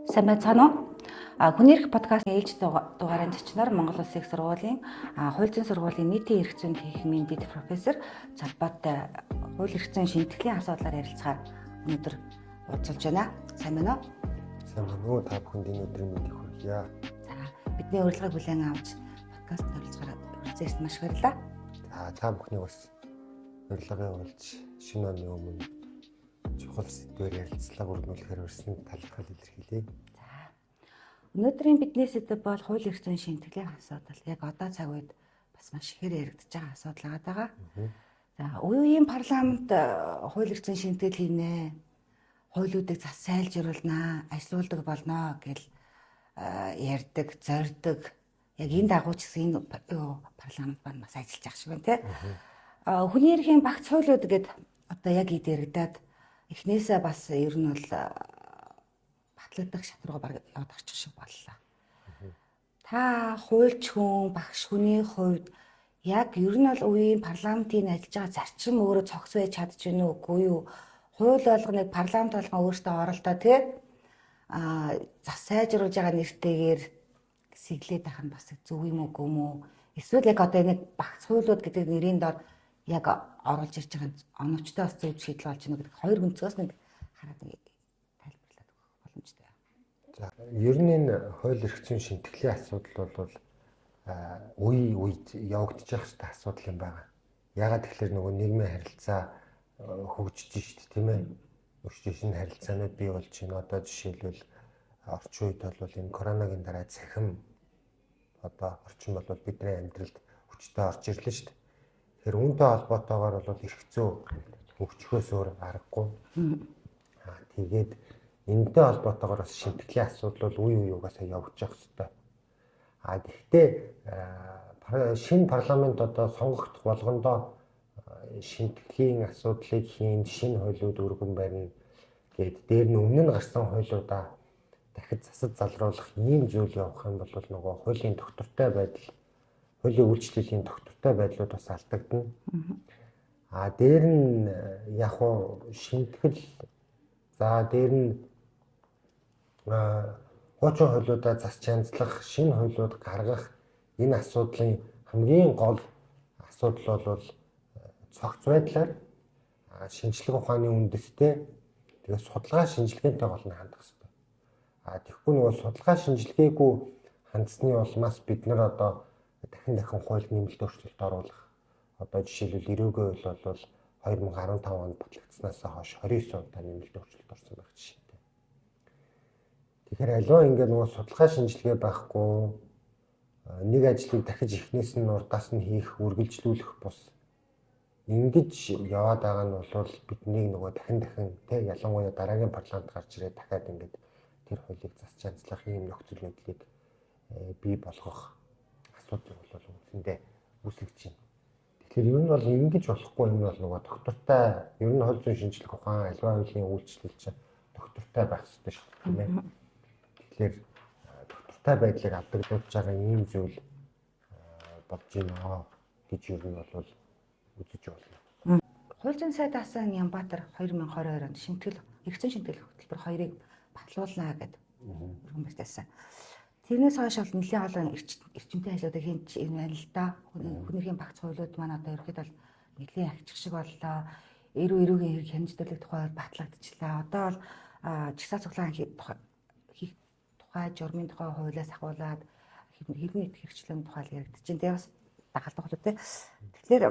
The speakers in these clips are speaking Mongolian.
Сайн байцгаана уу? Хүний эрх подкастын ээлж дугаарын зочноор Монгол Улсын их сургуулийн хууль зүйн сургуулийн нийтийн эрх зүйн техникийн дэд профессор Залбаатай хууль эрх зүйн шинтгэлийн асуудлаар ярилцахаар өнөөдөр уулзалж байна. Сайн байна уу? Сайн байна уу? Та бүхэнд энэ өдрийн мэндийг хүргье. За, бидний урилгыг хүлээн авч подкаст оролцохоор хүрэлцээрс маш их баярлалаа. Та бүхнийг бас урилгын уулж шинэ оны өмнө чухал сэдвээр ярилцлага өргөнүүлэхээр өрсөнд талархал илэрхийлье. Өнөөдрийн бидний сэдэв бол хууль эрх зүйн шинтгэлийн асуудал. Яг одоо цаг үед бас маш ихээр яригдж байгаа асуудал байгаа. За, үеийн парламент хууль эрх зүйн шинтгэл хийнэ. Хуулиудыг зас сайлжруулнаа, ажилуулдаг болно гэл ярьдаг, зорддог. Яг энэ дагууч гэсэн энэ парламент маань бас ажиллаж байгаа шиг байна тий. Хүний эрхийн багц хуулиуд гэдэг одоо яг эд яригадаад эхнээсээ бас ер нь бол батлагдах шат руу баг яваад орчих шиг боллоо. Та хуульч хүн, багш хүний хувьд яг ер нь бол үеийн парламентын ажиллаж байгаа зарчим өөрөө цогц байж чадж гэнэ үгүй юу? Хууль болгоныг парламент болгон өөртөө оролдоо тий зас сайжруулж байгаа нэртэйгээр сэглээд байх нь бас зөв юм уу гүм үү? Эсвэл яг одоо нэг багц хуулиуд гэдэг нэрийн дор яг оруулж ирж байгаа оновчтой бас зөв шийдэл болж гэнэ гэдэг хоёр өнцгөөс нэг хараад тайлбарлаад өгөх боломжтой. За, ер нь энэ хууль эрх зүйн шинтгэлийн асуудал бол үе үед явагдаж байгаа хэвээр асуудал юм байна. Ягаад тэгэхээр нөгөө нийгмийн харилцаа хөгжиж шít тийм ээ. Өшөж шинэ харилцаанууд бий болж байна. Одоо жишээлбэл орчин үед бол энэ коронавигийн дараа цахим одоо орчин бол бидний амьдралд хүчтэй орж ирлээ шүү дээ. Тэгэхээр үүнтэй холбоотойгоор бол эрх зүй хөгжихөөс өөр аргагүй. Тэгээд энэтэй холбоотойгоор бас шинтгэлийн асуудал бол үе угаасаа явж явах хэрэгтэй. Гэхдээ шинэ парламент одоо сонгогдох болгондоо шинтгэлийн асуудлыг хийн, шинэ хуулиуд өргөн барина гээд дээр нь өмнө нь гарсан хуулиудаа дахид засаж залруулах ийм зүйл явах юм бол нөгөө хуулийн тогтвортой байдал, хуулийн үйлчлэлийн тогтвортой байдлууд бас алдагдана. Дээр нь яг уу шинтгэл дээр нь хуучин хуулиудаа засч хяндлах, шинэ хуулиуд гаргах энэ асуудлын хамгийн гол асуудал бол цогц байдлаар шинжлэх ухааны үндэстэй тэгээд судалгаа шинжилгээтэй гол нь хандах хэрэгтэй. Тэгэхгүй нөгөө судалгаа шинжилгээгүй хандсны улмаас бид нар одоо дахин хууль нэмэлт өөрчлөлт оруулах одоо жишээлбэл эрүүгийн хууль бол 2015 онд батлагдсанаас хойш 29 удаа нэмэлт өөрчлөлт орсон байх жишээтэй. Тэгэхээр аливаа ингээд нөгөө судалгаа шинжилгээ байхгүй нэг ажлыг дахиж эхнээс нь урдаас нь хийх, үргэлжлүүлэх бус ингэж яваад байгаа нь бол бидний нөгөө дахин тий ялангуяа дараагийн парламент гарч ирээд дахиад ингээд тэр хуулийг засч хяндлах ийм нөхцөл байдлыг бий болгох асуудал бол үндсэндээ үүсгэж байна. Тэгэхээр ер нь бол ингэж болохгүй юм бол нөгөө доктортой ер нь хууль зүйн шинжилгээ ухаан аливаа хуулийн үйлчлэл чинь доктортой байх хэрэгтэй шүү дээ тийм ээ. Тэгэхээр доктортой байдлыг авдагдуулж байгаа ийм зүйл болж байна гэж ер нь бол үзэж байна. Хууль зүйн сайд асан Нямбатар 2022 онд шинтгэл эрх зүйн шинтгэл хөтөлбөр 2-ыг батлуулнаа гэдэг юм байсан. Тэрнээс хойш бол нэлээд олон эрчимтэй ажлуудыг хийж байна л да. Хүний эрхийн багц хуулиуд маань одоо ерөөхдөө нэлээд ахичих шиг боллоо. Эрүүгийн хэрэг хянждуулах тухай батлагдчихлаа. Одоо бол жигсаал цуглаан хийх тухай, журмын тухай хуулиас ахуулаад хэрний идэх хэрэгчлэн тухай яригдчихэв. Тэгээ бас дагалдах хуулиуд тий. Тэгэхээр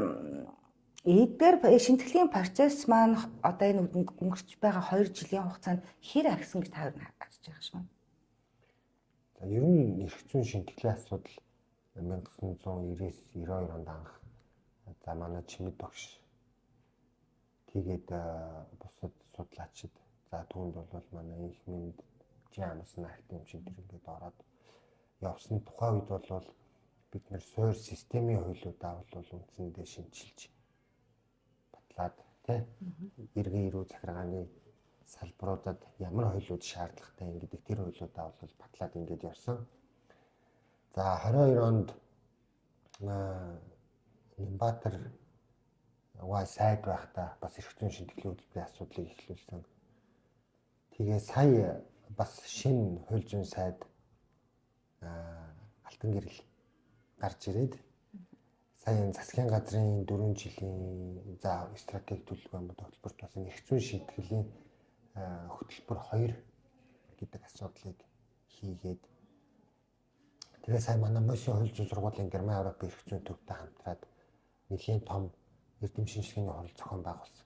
эдгээр шинтгэлийн процесс маань одоо энэ өнгөрч байгаа 2 жилийн хугацаанд хэр агсан гэж та харж байгаа юм. За ер нь эрх зүйн шинтгэлийн асуудал 1999-92 онд анх за манай чимэд багш тэгээд бусад судлаачид за түүнд бол манай их мэнд Жамсан актив хэмжээнд ингээд ороод явсан тухай үед бол бид нэр суур системийн хуулиудаа бол үндсэндээ шинжилж батлаад тий эргэн захиргааны салбаруудад ямар хуулиуд шаардлагатай юм гэдэг тэр хуулиудаа бол батлаад ингээд явсан. За 22 онд Нямбатар сайд байхдаа бас эрх зүйн шинтгэлийн хөтөлбөрийн асуудлыг эхлүүлсэн. Тэгээ сая бас шинэ хууль зүйн сайд алтан гэрэл гарч ирээд сая засгийн газрын 4 жилийн стратеги төлөвлөгөөнд хөтөлбөрт бас эрх зүйн шийтгэлийн хөтөлбөр 2 гэдэг асуудлыг хийгээд тэгээ сая манай Мосийн хууль зүйн сургуулийн Герман Европын эрх зүйн төвтэй хамтраад нэлийн том эрдэм шинжилгээний хурал зохион байгуулсан.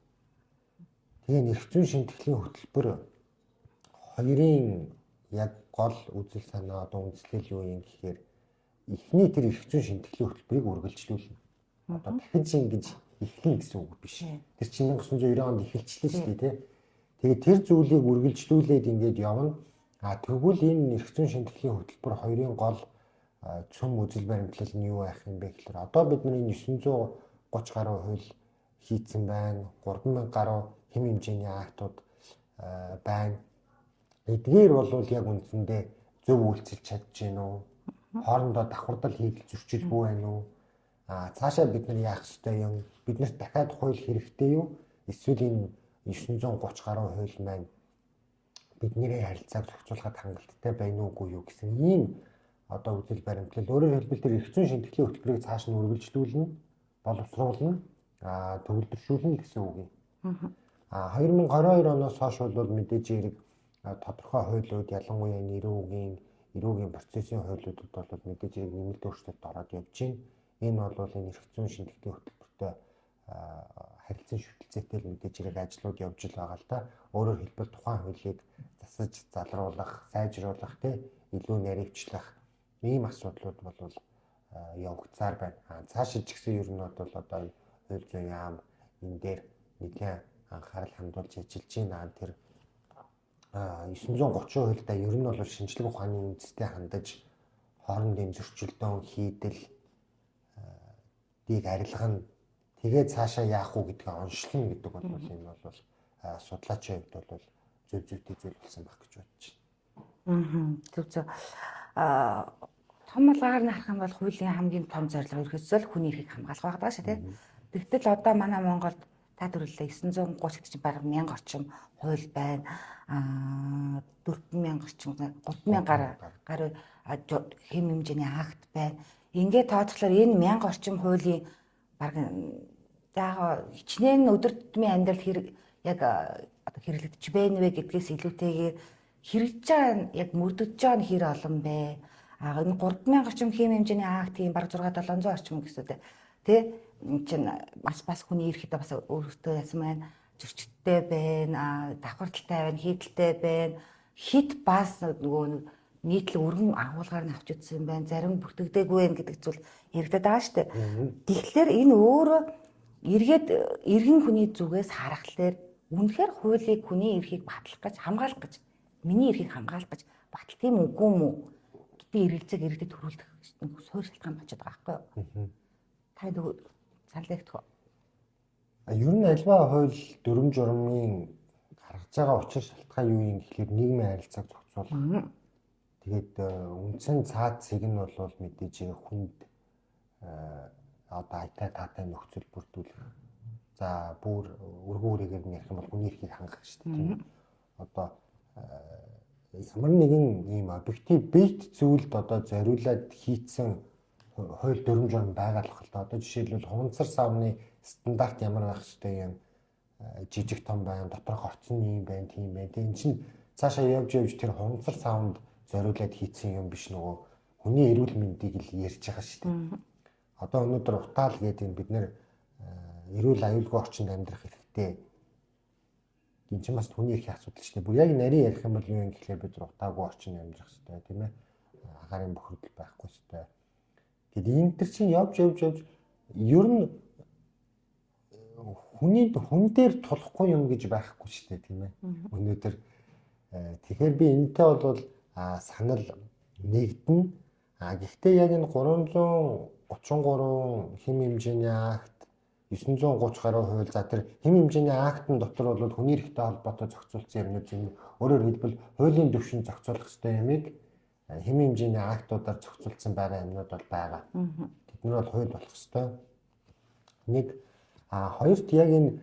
Тэгээ эрх зүйн шийтгэлийн хөтөлбөр 2-ын яг гол үзэл санаа одоо үндэслэл юу юм гэхээр эхний тэр эрх зүйн шийтгэлийн хөтөлбөрийг үргэлжлүүлнэ. Одоо дахиж ингэж эхлэн гэсэн үг биш. Тэр чинь 1990 онд эхэлчихлээ шүү дээ, тий. Тэгээ тэр зүйлийг үргэлжлүүлээд ингэж явна. Тэгвэл энэ эрх зүйн шийтгэлийн хөтөлбөр 2-ын гол цөм үзэл баримтлал нь юу байх юм бэ гэхээр одоо бидний 930 гаруй хууль хийцэн байна. 3000 гаруй хэм хэмжээний актууд байна. Эдгээр бол яг үндсэндээ зөв үйлчилж чадж гин үү? Хоорондоо давхардал хийгэл зөрчилгүй байна уу? Цаашаа бид нар яах ёстой юм? Биднэрт дахиад хууль хэрэгтэй юу? Эсвэл энэ 930 гаруй хууль маань бидний харилцааг зохицуулахад хангалттай байна уугүй юу гэсэн ийм одоо үзэл баримтлал. Өөрөөр хэлбэл тэр эрх зүйн шийтгэлийн хөтөлбөрийг цааш нь үргэлжлүүлнэ, боловсруулна, төвлөршүүлнэ гэсэн үг юм. 2022 оноос хойш бол мэдээж хэрэг тодорхой хуулиуд ялангуяа эрүүгийн процессын хуулиудад бол мэдээж хэрэг нэмэлт өөрчлөлт ороод явж байна. Энэ бол энэ эрх зүйн шийтгэлийн хөтөлбөртэй харилцан шүтэлцээтэй л мэдээж хэрэг ажлууд явж л байгаа л да. Өөрөөр хэлбэл тухайн хуулийг засаж залруулах, сайжруулах, илүү наривчлах ийм асуудлууд бол явагдсаар байна. Цаашид ч гэсэн ер нь бол одоо хууль зүйн яам энэ дээр нэгэн анхаарал хандуулж ажиллаж байна. Тэр 930 хуультай ер нь бол шинжлэх ухааны үндэстэй хандаж хоорондын зөрчилдөөн хийдэл дийг арилгана. Тэгээд цаашаа яах уу гэдгийг онцлно гэдэг бол энэ бол судлаачийн хувьд бол зүйтэй зүйл болсон баг гэж бодож байна. Зөв. Том малгайгаар нь харах юм бол хуулийн хамгийн том зорилго ерөөсөө л хүний эрхийг хамгаалах байгаа шүү, тийм. Тэгтэл одоо манай Монголд та төрөлөө 930 гэдэг чинь бараг 1000 орчим хууль байна. 4000 орчим 3000 гаруй хэм хэмжээний акт байна. Ингээд тооцохлоор энэ 1000 орчим хуулийн бараг яг хичнээн өдөр тутмын амьдрал яг одоо хэрэглэгдэж байна вэ гэдгээс илүүтэйгээр хэрэгжиж байгаа яг мөрдөж байгаа нь хэр олон бэ? Энэ 3000 орчим хэм хэмжээний актын бараг 6-700 орчим гэсүдэ. Тэ чинь бас хүний эрхтэй бас өөрөөсөө ясан байна. Зөрчилтэй байна, давхардалтай байна, хийдэлтэй байна. Хит бас нөгөө нийтлэг өргөн агуулгаар нь авч үзсэн байна. Зарим бүртгэдэггүй байх гэдэг зүйл яригдаад байгаа шүү дээ. Тэгэхээр энэ өөрөө иргэн хүний зүгээс харахад үнэхээр хуулийг хүний эрхийг батлах гэж хамгаалах гэж миний эрхийг хамгаалах гэж батал тийм үгүй мүү гэдэг эргэлзээг иргэдэд төрүүлдэг суурь шалтгаан болчиход байгаа байхгүй юу? Та нөгөө саналэгдэх үү? Ер нь альва хууль дүрм журмын гаргаж байгаа учир шалтгаан юу юм гэхлээр нийгмийн харилцааг зохицуулах. Тэгээд үндсэн цаазыг нь бол мэдээж хүнд одоо айтай таатай нөхцөл бүрдүүлэх. За бүр өргөөрөөр нь ярих юм бол хүний эрхийг хангах шүү дээ. Одоо ямар нэгэн ийм объектив бит зүйлд одоо зориулаад хийцэн хууль дүрм журм байгаа л хэл. Одоо жишээлбэл хуванцар савны стандарт ямар байх ёстой юм жижиг том байна, доторх орцсон юм байна, тийм байна. Тэгээ эн чинь цаашаа явж тэр хуванцар савнд зориулаад хийцэн юм биш нөгөө хүний эрүүл мэндийг л ярьж байгаа шүү дээ. Одоо өнөөдөр утаал гэдэг бид нэр эрүүл аюулгүй орчинд амьдрах хэрэгтэй. Энэ ч бас хүний эрхийн асуудал шүү дээ. Бүр яг нарийн ярих юм бол юу юм гэхлээр бид утаагүй орчинд амьдрах хэрэгтэй тийм ээ. Агаарын бохирдол байхгүй хэрэгтэй. Гэтэл энэ төр чинь явж ер нь хүн дээр тулахгүй юм гэж байхгүй шүү дээ тийм ээ. Өнөөдөр тэгэхээр би энэтэй бол санал нэгдэн. Гэхдээ яг энэ 333 хэм хэмжээний акт 930 гаруй хууль за тэр хэм хэмжээний актын дотор бол хүний эрхтэй холбоотой зохицуулсан юмнууд юм. Өөрөөр хэлбэл хуулийн түвшинд зохицуулах ёстой юмыг хэм хэмжээний актуудаар зохицуулсан байгаа юмнууд бол байгаа. Тэднэр бол хууль болох ёстой. Нэг хоёрт яг энэ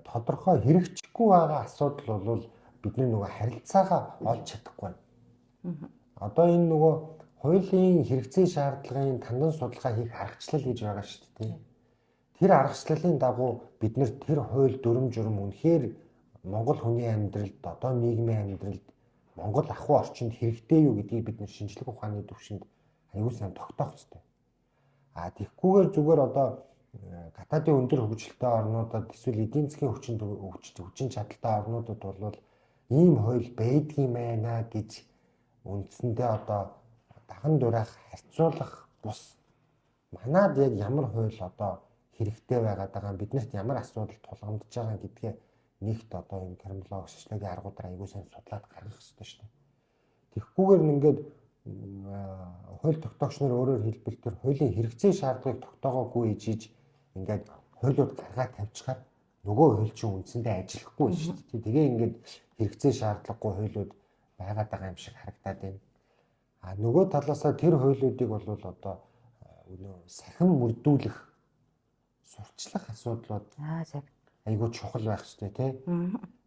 тодорхой хэрэгжихгүй байгаа асуудал бол бид нөгөө харилцаагаа олж чадахгүй байна. Одоо энэ нөгөө хуулийн хэрэгцээ шаардлагын тандан судалгаа хийх аргачлал гэж байгаа шүү дээ. Тэр аргачлалын дагуу бид нэр тэр хууль дүрм журм үнэхээр Монгол хүний амьдралд, одоо нийгмийн амьдралд, Монгол ахуй орчинд хэрэгтэй юу гэдгийг бид нэр шинжлэх ухааны түвшинд аюул сан тогтоох хэрэгтэй. Тэгхгүйгээр зүгээр одоо гадаадын өндөр хөгжилтэй орнуудад эсвэл эдийн засгийн хүчин чадалтай орнуудад бол ийм хууль байдгийм байна гэж үндсэндээ одоо даган дураах харьцуулах бус манад яг ямар хууль одоо хэрэгтэй байгаад байгаа биднэрт ямар асуудал тулгамдж байгаа гэдгээ нэгт одоо энэ криминологи социологийн аргуудаар аягүй сайн судлаад гаргах хэрэгтэй шүү дээ. Тэгхгүйгээр ингээд хууль тогтоогч нар өөрөөр хэлбэл тэр хуулийн хэрэгцээ шаардлагыг тогтоогоогүй ижиж ингээд хуулиуд гаргаад тавьчихаар нөгөө хууль чинь үндсэндээ ажиллахгүй шүү дээ. Тэгээ ингээд хэрэгцээ шаардлагагүй хуулиуд байгаад байгаа юм шиг харагдаад байна. Нөгөө талаасаа тэр хуулиудыг бол одоо сахин мөрдүүлэх сурчлах асуудлууд айгүй чухал байх хэрэгтэй тий.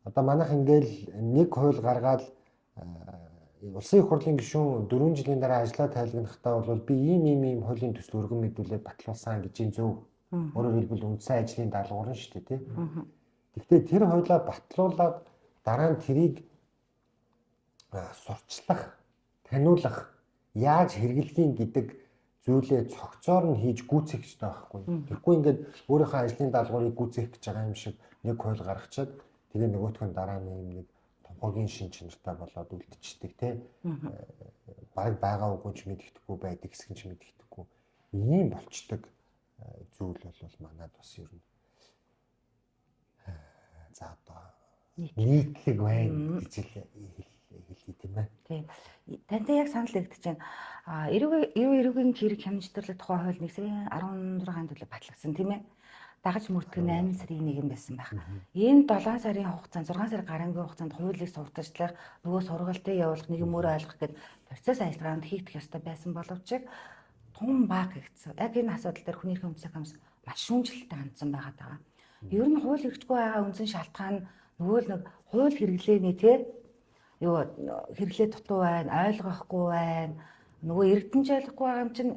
Одоо манайх ингээл нэг хууль гаргаад улсын их хурлын гишүүн 4 жилийн дараа ажиллаа тайлгнахдаа бол би ийм хуулийн төсөл өргөн мэдүүлээд батлуулсан гэж энэ зөв. Өөрөөр хэлбэл үндсэн ажлын даалгавар нь шүү дээ тий. Гэхдээ тэр хуулиа батлуулаад дараа нь тэрийг сурчлах, таниулах, яаж хэрэглэхийн гэдэг зүйлээ цогцоор нь хийж гүйцэх хэрэгтэй байхгүй. Тэгэхгүй ингээд өөрийнхөө ажлын даалгаврыг гүйцээх гэж байгаа юм шиг нэг хууль гаргачаад тэгээ нөгөөх нь дараа нь нэг томхогийн шин чанартай болоод үлдчихдэг тий. Баг байгаа үгүй ч мэддэхгүй байдаг хэсэг ч мэддэхгүй. Ийм болчдөг зүйл бол манад бас ер нь за одоо нийтлэг байна гэж хэлээ тийм ээ. Тийм. Тантай яг санал нэгдэж байна. Эрүүгийн хэрэг хямжтарлах тухай хууль 1/16-нд төлөө батлагдсан тийм ээ. Дагаж мөрдөх нь 8 сарын 1 байсан байх. Энэ 7 сарын хугацаанд 6 сар гарангийн хугацаанд хуулийг сурталчлах, нөгөө сургалтыг явуулах, нэг юм өөрөө ойлгох гэдэг процесс ажиллагаанд хийгдэх ёстой байсан боловч тун баг хийгдсэн. Яг энэ асуудал дээр хүний эрхийн өмсөх хамс маш шүүмжлэлтэй хандсан байгаа даа. Ер нь хууль хэрэгжихгүй байгаа үндсэн шалтгаан нөгөө нэг хууль хэрэглээний тий юу хэрэглээ дутуу байна, ойлгохгүй байна. Нөгөө эргэтэнч ойлгохгүй байгаа юм чинь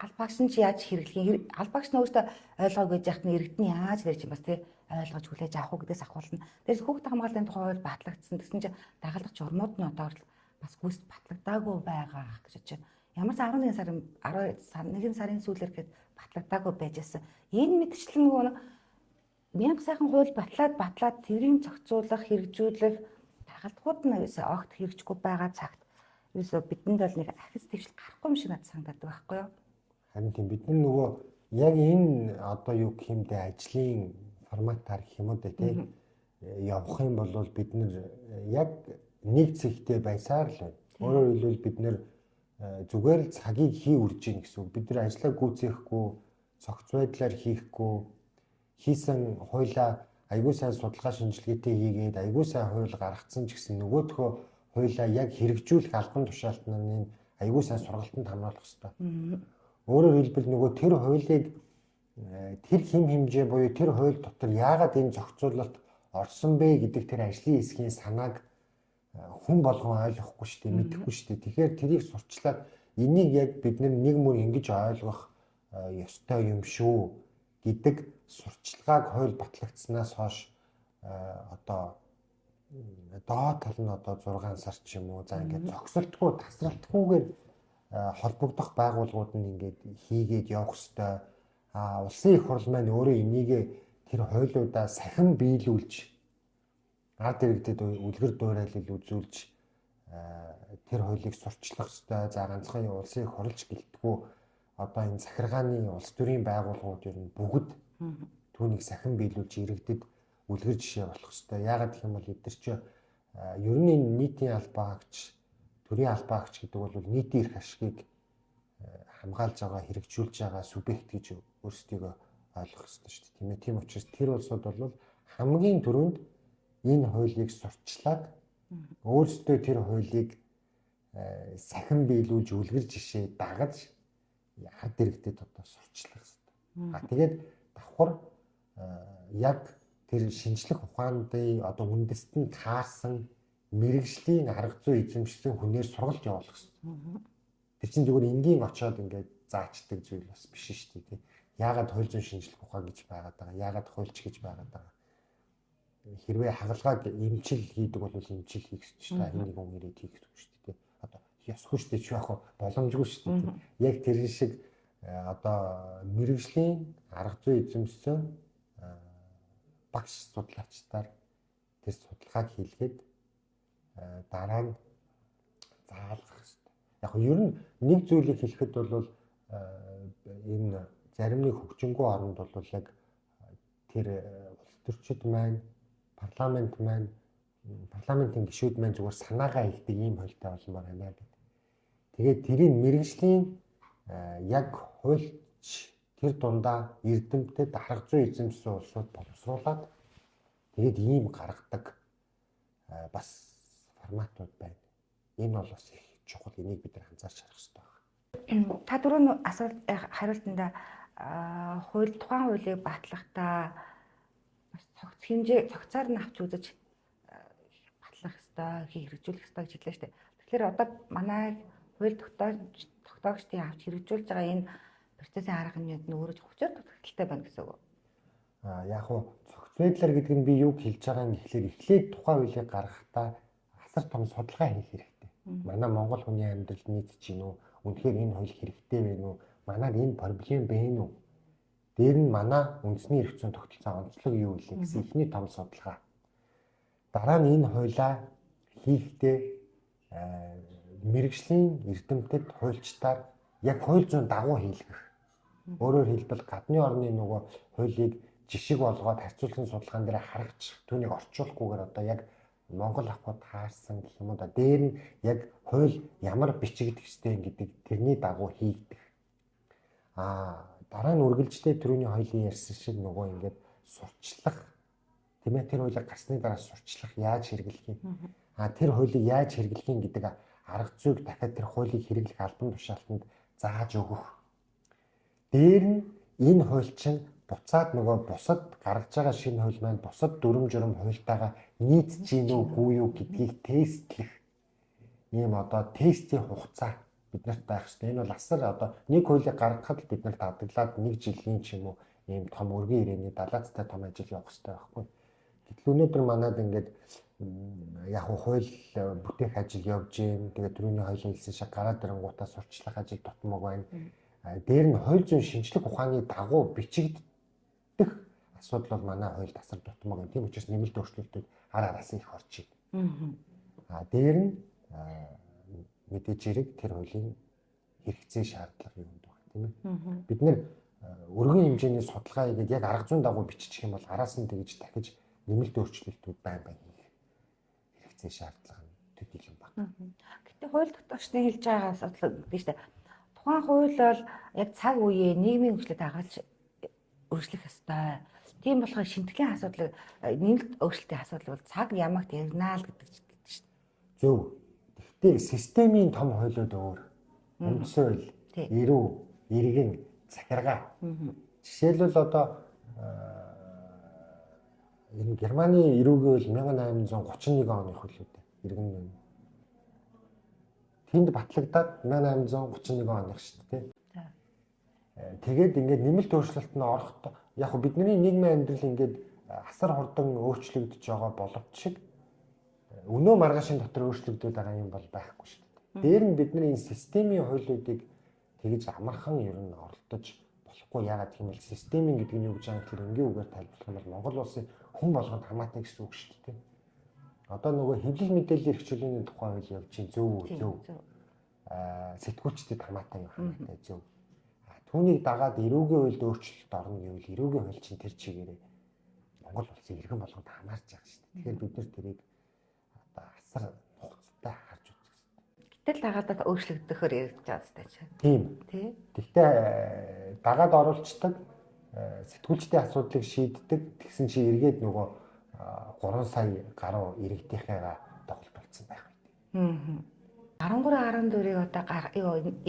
албаагч нь яаж хэрэглэх албаагч нь өөртөө ойлгоогүй гэж яхад нь эргэтэн яаж ярьж юм бас тий ойлгож хүлээж авах уу гэдээс ахуулна. Тэрс хүүхд хамгааллын тухай хууль батлагдсан гэсэн чинь дагалдах журмууд нь одоо бас гүйцэд батлагдаагүй байгаа гэж бодож байна. Ямар ч 11 сарын сүүлээр гээд батлагдаагүй байжсэн. Энэ мэдчлэн нөгөө мянга сайхан хууль батлаад тэрийг зохицуулах, хэрэгжүүлэх дагалдахууд нь огт хэрэгжихгүй байгаа цагт ерөөсөө бидэнд бол нэг ахиц твшил гарахгүй юм шиг надад санагдаад байхгүй юу? Харин тийм бид нөгөө яг энэ одоо юу гэх юм бэ ажлын форматаар гэх юм уу тий явах юм бол бид яг нэг цэгтээ байсаар л байна. Өөрөөр хэлбэл бид зүгээр л цагийг хий үрж ийн гэсэн үг. Бид ажлаа гүйцээхгүй, цогц байдлаар хийхгүй, хийсэн хуулаа аягүй сайн судалгаа шинжилгээтэй хийгээд аягүй сайн хууль гаргацсан ч гэсэн нөгөөдхөө хуулаа яг хэрэгжүүлэх албан тушаалтныг аягүй сайн сургалтанд хамруулах хэрэгтэй. Өөрөөр хэлбэл нөгөө тэр хуулийг тэр хэм хэмжээ буюу тэр хууль дотор яагаад энэ зохицуулалт орсон бэ гэдэг тэр ажлын хэсгийн санааг хүн болгон ойлгохгүй шүү дээ, мэдэхгүй шүү дээ. Тэгэхээр тэрийг сурчлаад энийг яг бид нэг мөр ингэж ойлгох ёстой юм шүү гэдэг сурчлагааг хууль батлагдсанаас хойш одоо доод тал нь одоо 6 сар ч юм уу за ингээд зогсолтгүй тасралтгүйгээр холбогдох байгууллагууд нь ингээд хийгээд явах ёстой. Улсын их хурл маань өөрөө энийг тэр хуулиудаа сахин биелүүлж ард иргэдэд үлгэр дуурайлал үзүүлж тэр хуулийг сурчлах ёстой. За ганцхан улсын их хурлч гэлтгүү одоо энэ захиргааны улс төрийн байгууллагууд ер нь бүгд түүнийг сахин биелүүлж иргэдэд үлгэр жишээ болох ёстой. Яагаад гэх юм бол эдгээр чинь ер нь нийтийн албаагч, төрийн албаагч гэдэг бол нийтийн эрх ашигыг хамгаалж байгаа, хэрэгжүүлж байгаа субъект гэж өөрсдийгөө ойлгох ёстой шүү дээ. Тийм ээ. Тийм учраас тэр улсууд бол хамгийн түрүүнд энэ хуулийг сурчлаад өөрсдөө тэр хуулийг сахин биелүүлж үлгэр жишээ дагаж ард иргэдэд одоо сурчлах хэрэгтэй. Тэгээд давхар яг тэр шинжлэх ухааны одоо үндэстэн таарсан мэрэгжлийн арга зүй эзэмшсэн хүнээр сургалт явуулах хэрэгтэй. Тэр чинь зүгээр энгийн очиод ингээд заачдаг зүйл бас биш шүү дээ. Яагаад хууль зүйн шинжилгээ ухаан гэж байгаад байгаа? Яагаад хуульч гэж байгаад байгаа? Хэрвээ хагалгааг эмчил хийдэг бол эмчил хийх ёстой шүү дээ. Энэ нэг хүн ирээд хийх ёстой шүү дээ. Одоо ёсгүй шүү дээ ч яг боломжгүй шүү дээ. Яг тэр шиг одоо мэрэгжлийн арга зүй эзэмшсэн багш судлаачдаар тэр судалгааг хийлгээд дараа нь заалгах хэрэгтэй. Яг нь ер нь нэг зүйлийг хэлэхэд бол энэ зарим нэг хөгжингүй оронд бол яг тэр улс төрчид маань парламентын гишүүд маань зүгээр санаагаа хэлдэг ийм хуультай болмоор байна гэдэг. Тэгээд тэрийг мэрэгжлийн яг хуульч тэр дундаа эрдэмтэд арга зүй эзэмшсэн улсууд боловсруулад тэгээд ийм гаргадаг бас форматууд байна. Энэ бол бас их чухал, энийг бид нар анзаарч харах хэрэгтэй байна. Та түрүүн асуулт хариултанда тухайн хуулийг батлахдаа цогцоор нь авч үзэж батлах хэрэгтэй, хэрэгжүүлэх хэрэгтэй гэж хэллээ шүү дээ. Тэгэхээр одоо манай хууль тогтоогчдын авч хэрэгжүүлж байгаа энэ процессын арга хэмжээнд нь өөрөө хүчээр тутагталтай байна гэсэн үг. Яг уу цогц байдлаар гэдэг нь би юг хэлж байгаа юм гэхлээр эхлээд тухайн хуулийг гаргахдаа асар том судалгаа хийх хэрэгтэй. Манай Монгол хүний амьдралд нийцэж гин үү? Үнэхээр энэ хууль хэрэгтэй байна уу? Манайд энэ проблем байна уу? Дээр нь манай үндэсний эрх зүйн тогтолцоо онцлог юу вэ гэсэн ихний том судалгаа. Дараа нь энэ хуулиа хийхдээ мэрэгжлийн эрдэмтэд хуульчдаар яг хууль зүйн дагуу хийлгэх. Өөрөөр хэлбэл гадны орны нөгөө хуулийг жишг болгоод харьцуулсан судалгаан дээр харагч түүнийг орчуулахгүйгээр одоо яг Монгол ахуйд хаарсан гэх юм уу да дээр нь яг хууль ямар бичигдэх ёстой гэдэг тэрний дагуу хийгдэх. Дараа нь үргэлжлээд түрүүний хоёлын ярьсан шиг нөгөө ингээд сурчлах тийм ээ тэр хуулийг гарсны дараа сурчлах яаж хэрэглэх юм. Тэр хуулийг яаж хэрэглэх юм гэдэг арга зүйг дахиад тэр хуулийг хэрэглэх албан тушаалтанд зааж өгөх. Дээр нь энэ хууль чинь буцаад нөгөө бусад гаргаж байгаа шинэ хууль маань бусад дүрм журм хуультайгаа нийцж гин үгүй юу гэдгийг тестлэх ийм одоо тестийн хугацаа биднэрт байх хэрэгтэй. Энэ бол асар одоо нэг хуулийг гаргахад бид нарт адаглаад нэг жилийн ч юм уу ийм том өргөн ирээний далаацтай том ажил явах хэрэгтэй байхгүй. Гэтэл өнөөдөр манайд ингээд яг хууль бүтээх ажил явж гин. Тэгээд түрүүний хоёлын хэлсэн шиг гараад ирэнгуудаа сурчлах ажил тутмаг байна. Дээр нь хууль зүйн шинжилгээ ухааны дагуу бичигдэх асуудал бол манай хуульд асар дутмаг юм. Тийм учраас нэмэлт өөрчлөлтүүд араас нь их орж байна. Дээр нь мэдээж хэрэг тэр хуулийн хэрэгцээ шаардлага юм байна тийм ээ. Бид нэр өргөн хэмжээний судалгаа хийгээд яг арга зүйн дагуу биччих юм бол араас нь тэгж дахиж нэмэлт өөрчлөлтүүд байн хийх хэрэгцээ шаардлага нь төдий юм байна. Гэтэ хууль тогтоогчдын хэлж байгаа асуудал гэдэг чинь тухайн хууль бол яг цаг үеэ нийгмийн хөгжлөд хагаж өөрчлөх ёстой. Тийм болохоор шинтгэлийн асуудал нэмэлт өөрчлөлтийн асуудал бол цаг ямагт яригнаа л гэдэг чинь зөв. Гэхдээ системийн том хуулиуд өөр. Үндсэн хууль, эрүү, иргэн, захиргаа. Жишээлбэл одоо энэ Германы эрүүгийн хууль 1831 оны хууль үү. Иргэн нь. Тэнд батлагдаад 1831 оных шүү дээ. Тэгээд ингээд нэмэлт өөрчлөлтөнд орохдоо яг хөө бидний нийгмийн амьдрал ингээд асар хурдан өөрчлөгдөж байгаа боловч шиг өнөө маргаашийн дотор өөрчлөгдөж байгаа юм бол байхгүй шүү дээ. Дээр нь бидний энэ системийн хуулиудыг тэгж амархан ер нь оролдож болохгүй. Яагаад гэх юм бол системийн гэдэг нь юу гэж байгаа гэхээр энгийн үгээр тайлбарлах юм бол Монгол улсын хүн болгонд хамаатай гэсэн үг шүү дээ. Одоо нөгөө хэвлэл мэдээллийн эрхчлөөний тухай хууль явж чинь зөв. Сэтгүүлчдэд хамаатай юм хамаатай зөв. Түүнийг дагаад эрүүгийн хуульд өөрчлөлт орно гэвэл эрүүгийн хууль чинь тэр чигээрээ Монгол улсын иргэн болгонд хамаарч байгаа шүү дээ. Тэгэхээр бид нар тэрийг одоо асар нухацтай харж үзэх хэрэгтэй. Гэтэл дагаад өөрчлөгдөхөөр яригдж байгаа зү чинь. Тийм. Тэгтээ дагаад оруулцдаг сэтгүүлчдийн асуудлыг шийддэг тэгсэн чи эргээд нөгөө 3 сая гаруй иргэдийнхээгаа тоглолцсон байх үү. 13-14-ийг одоо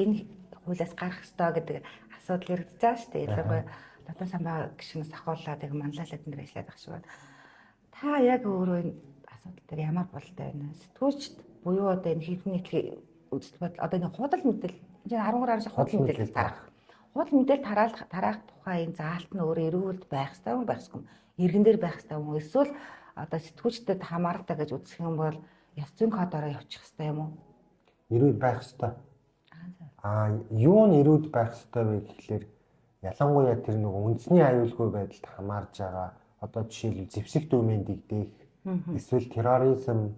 энэ хуулиас гарах ёстой гэдэг асуудал яригдж байгаа шүү дээ. Ялангуяа дотоод самбаа гишүүнээс ахуулаад яг манлайлаад энэ ажиллаад байх шиг байна. Та яг өөрөө асуудал дээр ямар болтой байна? Сэтгүүлчд буюу одоо энэ хэвлэл нийтлэгийн үзэл бодол одоо энэ худал мэдээлэл энэ 13 шиг худал мэдээлэл тарах. Худал мэдээлэл тараах тухай энэ заалт нь өөрөө эрүүл байх ёстой юм байхгүй юм? Иргэн дээр байх ёстой юм уу? Эсвэл одоо сэтгүүлчдэд хамааралтай гэж үзэх юм бол ёс зүйн кодороо явуучих ёстой юм уу? Эрүүл байх ёстой. Юу нь эрүүл байх ёстой вэ гэхлээр ялангуяа тэр нэг үндэсний аюулгүй байдалд хамаарж байгаа одоо жишээлбэл зэвсэг дүүмэндийг дээх эсвэл терроризм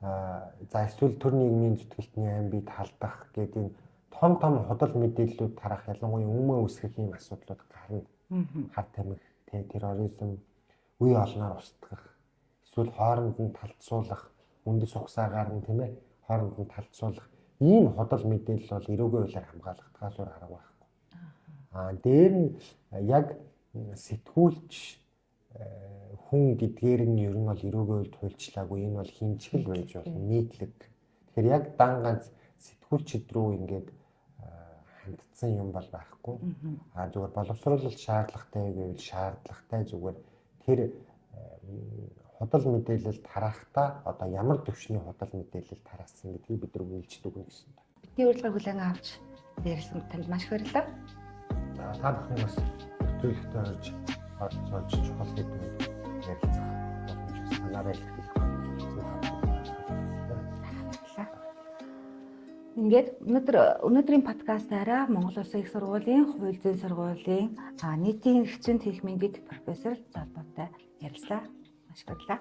за эсвэл төр нийгмийн зүтгэлтний амьбид халдах гэдэг энэ том худал мэдээллүүд тарах ялангуяа өмнө үүсгэх юм асуудлууд гарна. Хар тамхи, терроризм, үе олноор устгах, эсвэл хооронд нь талцуулах, үндэс угсаагаар нь тийм ээ хооронд нь талцуулах ийм худал мэдээлэл бол эрүүгийн хуулиар хамгаалагдахаас өөр арга байхгүй. Дээр нь яг сэтгүүлч хүн гэдгээр нь ер нь бол эрүүгийн хуульд хуульчлаагүй энэ бол хэмжигэл байж болно нийтлэг. Тэгэхээр яг дан ганц сэтгүүлчд рүү ингээд хандсан юм бол байхгүй. Зүгээр боловсруулалт шаардлагатай гэвэл шаардлагатай зүгээр тэр худал мэдээлэл тарахдаа одоо ямар төвшний худал мэдээлэл тараасан гэдгийг бид нар үйлчдэг өгнө гэсэн. Бидний урилгыг хүлээн авч дээрсэн танд маш их баярлалаа. За та бүхэн бас төлөвлөлтөд орж оролцож чухал сэдвүүд ярилцах боломж санаарай хэлэх баярлалаа. Ингээд өнөөдрийн подкастаараа Монгол Улсын их сургуулийн хууль зүйн сургуулийн нийтийн эрх зүйн техникийн дэд профессор залбуутай ярилцлаа. Маш баярлалаа.